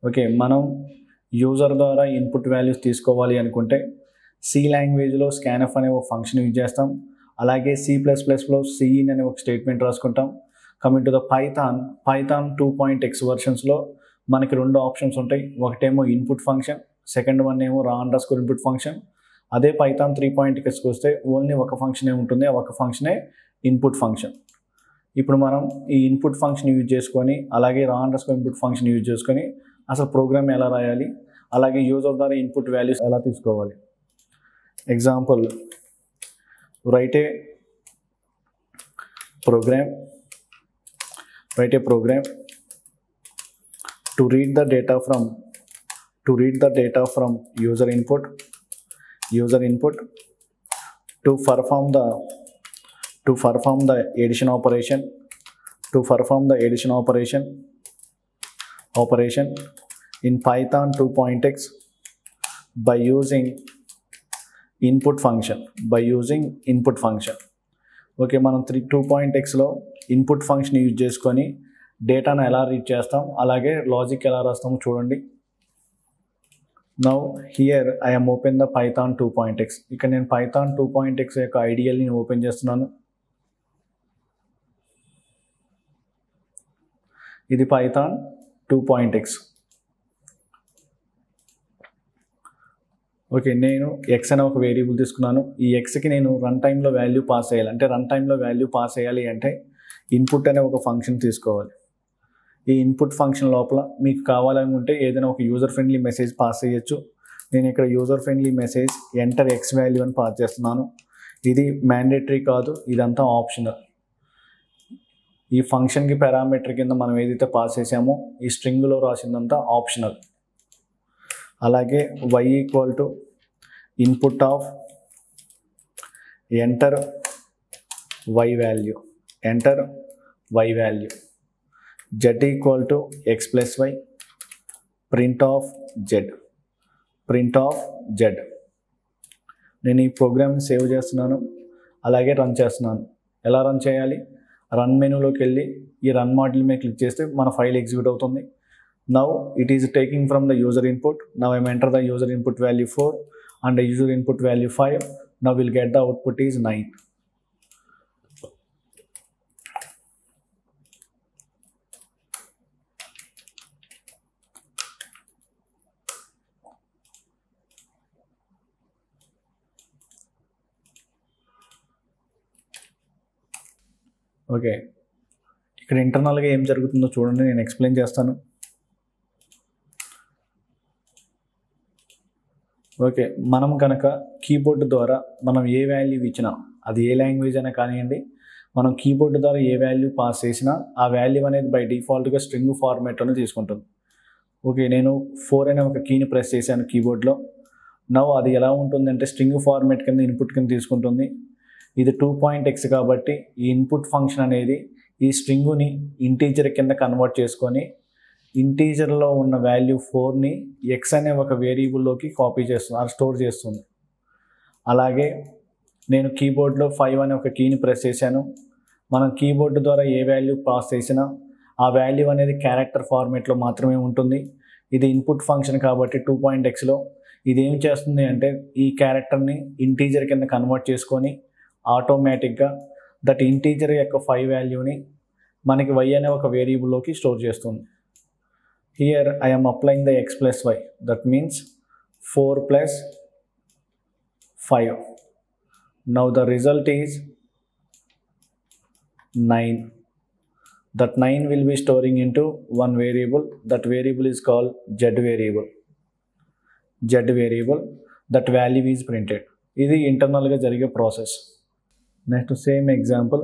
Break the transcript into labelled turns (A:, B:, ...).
A: Okay, మనం user ద్వారా input values తీసుకోవాలి అనుకుంటే సి లాంగ్వేజ్లో స్కాన్ఎఫ్ అనే ఒక ఫంక్షన్ యూజ్ చేస్తాం. అలాగే C++లో సిఇన్ అనే ఒక స్టేట్మెంట్ రాసుకుంటాం. Coming to the Python 2.x వర్షన్స్లో మనకి రెండు ఆప్షన్స్ ఉంటాయి. ఒకటేమో ఇన్పుట్ ఫంక్షన్, సెకండ్ వన్ ఏమో రా_అండర్స్కోర్ ఇన్పుట్ ఫంక్షన్. అదే పైథాన్ 3.xకి వస్తే ఓన్లీ ఒక ఫంక్షనే ఉంటుంది, ఆ ఒక ఫంక్షనే ఇన్పుట్ ఫంక్షన్. ఇప్పుడు మనం ఈ ఇన్పుట్ ఫంక్షన్ యూజ్ చేసుకొని అలాగే రా_అండర్స్కోర్ ఇన్పుట్ ఫంక్షన్ యూజ్ చేసుకొని అసలు ప్రోగ్రామ్ ఎలా రాయాలి, అలాగే యూజర్ ద్వారా ఇన్పుట్ వాల్యూస్ ఎలా తీసుకోవాలి. Example, write a program to read the data from user input to perform the addition operation in Python 2.x by using input function. Okay, మనం 2.xలో input function use చేసుకొని డేటాను ఎలా రీడ్ చేస్తాం, అలాగే logic ఎలా రాస్తామో చూడండి. Now here I am open the Python 2.x. ఇక్కడ నేను పైథాన్ 2.x యొక్క ఐడియల్ని ఓపెన్ చేస్తున్నాను. ఇది పైథాన్ 2.x. ఓకే, నేను ఎక్స్ అనే ఒక వేరియబుల్ తీసుకున్నాను. ఈ ఎక్స్కి నేను రన్ టైంలో వాల్యూ పాస్ చేయాలి అంటే ఇన్పుట్ అనే ఒక ఫంక్షన్ తీసుకోవాలి. ఈ ఇన్పుట్ ఫంక్షన్ లోపల మీకు కావాలనుకుంటే ఏదైనా ఒక యూజర్ ఫ్రెండ్లీ మెసేజ్ పాస్ చేయొచ్చు. నేను ఇక్కడ user friendly message enter X value అని పాస్ చేస్తున్నాను. ఇది మ్యాండేటరీ కాదు, ఇదంతా ఆప్షనల్. ఈ ఫంక్షన్కి పారామీటర్ కింద మనం ఏదైతే పాస్ చేసామో ఈ స్ట్రింగ్లో రాసిందంతా ఆప్షనల్. అలాగే y equal to input of enter y value, z equal to x plus y, print of z. నేను ఈ ప్రోగ్రామ్ని సేవ్ చేస్తున్నాను, అలాగే రన్ చేస్తున్నాను. ఎలా రన్ చేయాలి? రన్ మెనూలోకి వెళ్ళి ఈ రన్ మాడ్యూల్ మీద క్లిక్ చేస్తే మన ఫైల్ ఎగ్జిక్యూట్ అవుతుంది. Now it is taking from the user input. Now I am enter the user input value 4 and the user input value 5. Now we'll get the output is 9. Okay, ఇక్కడ ఇంటర్నల్గా ఏం జరుగుతుందో చూడండి, నేను explain చేస్తాను. Okay, మనం కనుక కీబోర్డ్ ద్వారా మనం ఏ వాల్యూ ఇచ్చినా, అది ఏ లాంగ్వేజ్ అయినా కానివ్వండి, మనం కీబోర్డ్ ద్వారా ఏ వాల్యూ పాస్ చేసినా ఆ వాల్యూ అనేది బై డిఫాల్ట్గా స్ట్రింగ్ ఫార్మాట్లోనే తీసుకుంటుంది. ఓకే, నేను 4 అనే ఒక కీని ప్రెస్ చేశాను కీబోర్డ్లో. నవ్ అది ఎలా ఉంటుందంటే స్ట్రింగ్ ఫార్మాట్ కింద ఇన్పుట్ కింద తీసుకుంటుంది. ఇది 2.x కాబట్టి ఈ ఇన్పుట్ ఫంక్షన్ అనేది ఈ స్ట్రింగుని ఇంటీజర్ కింద కన్వర్ట్ చేసుకొని ఇంటీజర్లో ఉన్న వాల్యూ 4ని ఎక్స్ అనే ఒక వేరియబుల్లోకి కాపీ చేస్తుంది, స్టోర్ చేస్తుంది. అలాగే నేను కీబోర్డ్లో 5 అనే ఒక కీని ప్రెస్ చేశాను. మనం కీబోర్డ్ ద్వారా ఏ వాల్యూ పాస్ చేసినా ఆ వాల్యూ అనేది క్యారెక్టర్ ఫార్మేట్లో మాత్రమే ఉంటుంది. ఇది ఇన్పుట్ ఫంక్షన్ కాబట్టి 2.xలో ఇది ఏం చేస్తుంది అంటే ఈ క్యారెక్టర్ని ఇంటీజర్ కింద కన్వర్ట్ చేసుకొని ఆటోమేటిక్గా దట్ ఇంటీజర్ యొక్క 5 వాల్యూని మనకి y అనే ఒక వేరియబుల్లోకి స్టోర్ చేస్తుంది. Here I am applying the x plus y, that means 4 plus 5. Now the result is 9. That 9 will be storing into one variable. That variable is called z variable. That value is printed. This is internal ga jarige process. Next same example.